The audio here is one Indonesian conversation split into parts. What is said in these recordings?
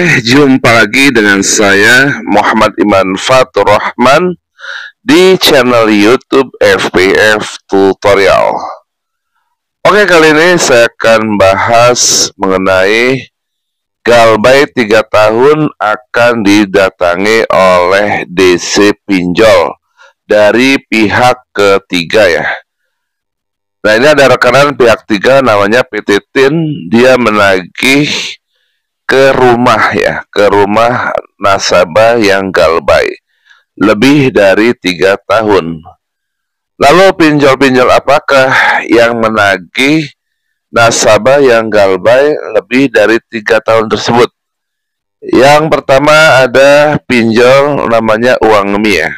Jumpa lagi dengan saya Muhammad Iman Fatur Rahman di channel YouTube FPF Tutorial. Oke, kali ini saya akan bahas mengenai Galbay 3 tahun akan didatangi oleh DC pinjol dari pihak ketiga ya. Nah, ini ada rekanan pihak tiga namanya PT Tin, dia menagih ke rumah ya, ke rumah nasabah yang Galbay lebih dari 3 tahun. Lalu pinjol-pinjol apakah yang menagih nasabah yang Galbay lebih dari 3 tahun tersebut? Yang pertama ada pinjol namanya Uang Mi ya.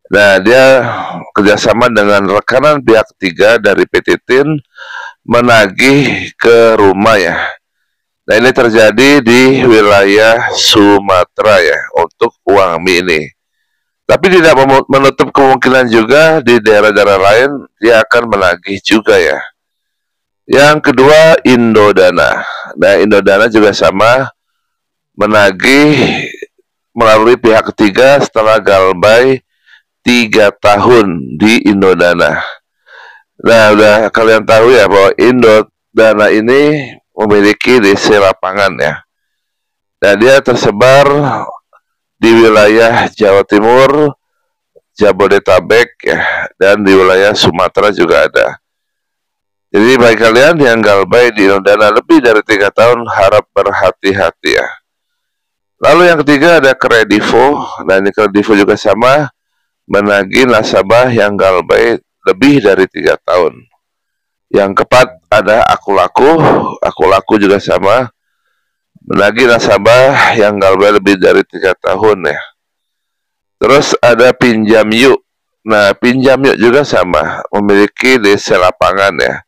Nah, dia kerjasama dengan rekanan pihak tiga dari PT Tin menagih ke rumah ya. Nah, ini terjadi di wilayah Sumatera ya untuk Uang Mi ini. Tapi tidak menutup kemungkinan juga di daerah-daerah lain dia akan menagih juga ya. Yang kedua Indodana. Nah, Indodana juga sama menagih melalui pihak ketiga setelah Galbay 3 tahun di Indodana. Nah, udah kalian tahu ya bahwa Indodana ini memiliki DC lapangan ya. Nah, dia tersebar di wilayah Jawa Timur, Jabodetabek ya, dan di wilayah Sumatera juga ada. Jadi bagi kalian yang Galbay di Indodana lebih dari 3 tahun harap berhati-hati ya. Lalu yang ketiga ada Kredivo. Nah, ini Kredivo juga sama menagih nasabah yang Galbay lebih dari 3 tahun. Yang keempat ada Aku Laku juga sama menagih nasabah yang Galbay lebih dari 3 tahun ya. Terus ada Pinjam Yuk. Nah, Pinjam Yuk juga sama memiliki DC lapangan ya,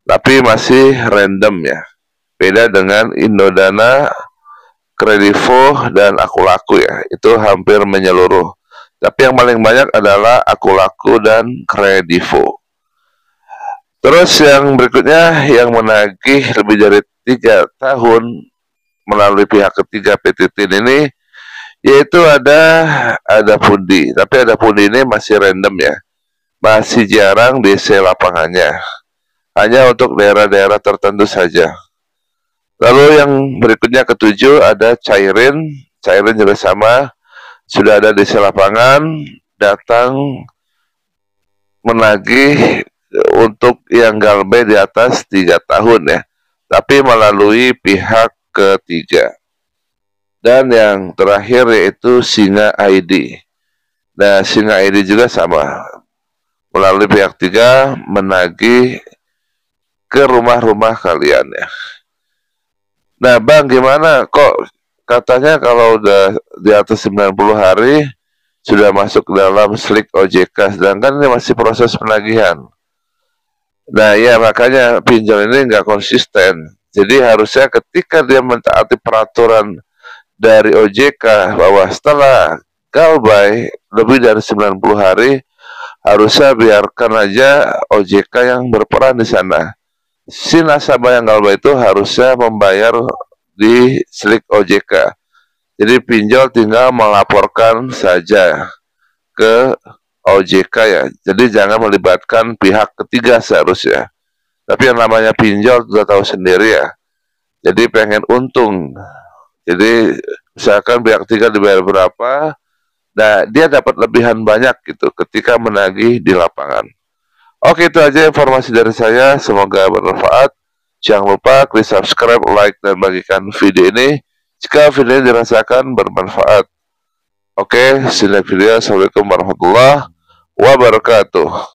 tapi masih random ya. Beda dengan Indodana, Kredivo, dan Aku Laku ya, itu hampir menyeluruh. Tapi yang paling banyak adalah Aku Laku dan Kredivo. Terus yang berikutnya yang menagih lebih dari 3 tahun melalui pihak ketiga PT Tin ini, yaitu ada Pundi. Tapi ada Pundi ini masih random ya, masih jarang DC lapangannya, hanya untuk daerah-daerah tertentu saja. Lalu yang berikutnya ketujuh ada Cairin. Cairin juga sama, sudah ada DC lapangan, datang menagih untuk yang Galbay di atas 3 tahun ya, tapi melalui pihak ketiga. Dan yang terakhir yaitu Singa ID. Nah, Singa ID juga sama melalui pihak tiga menagih ke rumah-rumah kalian ya. Nah, Bang, gimana kok katanya kalau udah di atas 90 hari sudah masuk dalam slik OJK, sedangkan ini masih proses penagihan. Nah, ya makanya pinjol ini nggak konsisten. Jadi harusnya ketika dia mentaati peraturan dari OJK bahwa setelah Galbay lebih dari 90 hari harusnya biarkan aja OJK yang berperan di sana. Si nasabah yang Galbay itu harusnya membayar di slik OJK. Jadi pinjol tinggal melaporkan saja ke OJK ya. Jadi jangan melibatkan pihak ketiga seharusnya. Tapi yang namanya pinjol sudah tahu sendiri ya. Jadi pengen untung. Jadi misalkan pihak ketiga dibayar berapa, nah dia dapat lebihan banyak gitu ketika menagih di lapangan. Oke, itu aja informasi dari saya. Semoga bermanfaat. Jangan lupa klik subscribe, like, dan bagikan video ini jika video ini dirasakan bermanfaat. Oke, see you next video. Assalamualaikum warahmatullahi wabarakatuh.